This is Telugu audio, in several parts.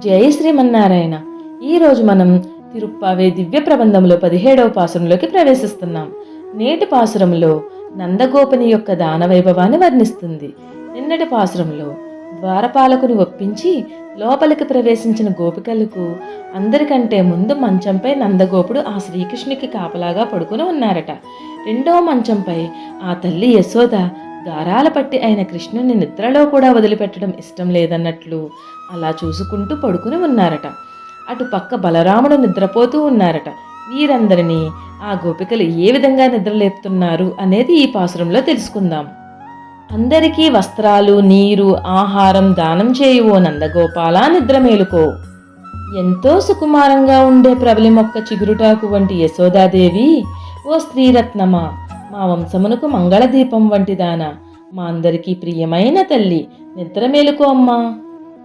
జై శ్రీమన్నారాయణ. ఈరోజు మనం తిరుప్పావే దివ్య ప్రబంధంలో 17వ పాసురంలోకి ప్రవేశిస్తున్నాం. నేటి పాసురంలో నందగోపుని యొక్క దాన వైభవాన్ని వర్ణిస్తుంది. నిన్నటి పాసురంలో ద్వారపాలకుని ఒప్పించి లోపలికి ప్రవేశించిన గోపికలకు అందరికంటే ముందు మంచంపై నందగోపుడు ఆ శ్రీకృష్ణునికి కాపలాగా పడుకుని ఉన్నారట. రెండవ మంచంపై ఆ తల్లి యశోద గారాల పట్టి అయిన కృష్ణుని నిద్రలో కూడా వదిలిపెట్టడం ఇష్టం లేదన్నట్లు అలా చూసుకుంటూ పడుకుని ఉన్నారట. అటు పక్క బలరాముడు నిద్రపోతూ ఉన్నారట. వీరందరినీ ఆ గోపికలు ఏ విధంగా నిద్రలేపుతున్నారు అనేది ఈ పాసురంలో తెలుసుకుందాం. అందరికీ వస్త్రాలు, నీరు, ఆహారం దానం చేయువో నందగోపాల నిద్ర మేలుకో. ఎంతో సుకుమారంగా ఉండే ప్రబలి మొక్క చిగురుటాకు వంటి యశోదాదేవి, ఓ స్త్రీరత్నమా, మా వంశమునకు మంగళదీపం వంటిదానా, మా అందరికీ ప్రియమైన తల్లి, నిద్ర మేలుకో అమ్మా.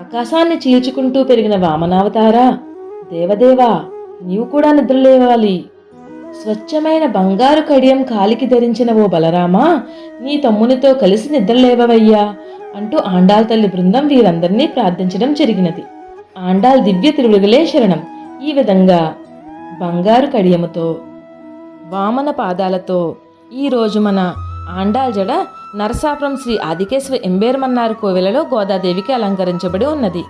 ఆకాశాన్ని చీల్చుకుంటూ పెరిగిన వామనావతారా, దేవదేవా, నీవు కూడా నిద్రలేవాలి. స్వచ్ఛమైన బంగారు కడియం కాలికి ధరించిన ఓ బలరామా, నీ తమ్మునితో కలిసి నిద్రలేవవయ్యా అంటూ ఆండాల్ తల్లి బృందం వీరందరినీ ప్రార్థించడం జరిగినది. ఆండాల్ దివ్య తిరువులే శరణం. ఈ విధంగా బంగారు కడియముతో, వామన పాదాలతో ఈరోజు మన ఆండాల్ జడ నరసాపురం శ్రీ ఆదికేశ్వర ఎంబేర్మన్నారు కోవెలలో గోదాదేవికి అలంకరించబడి ఉన్నది.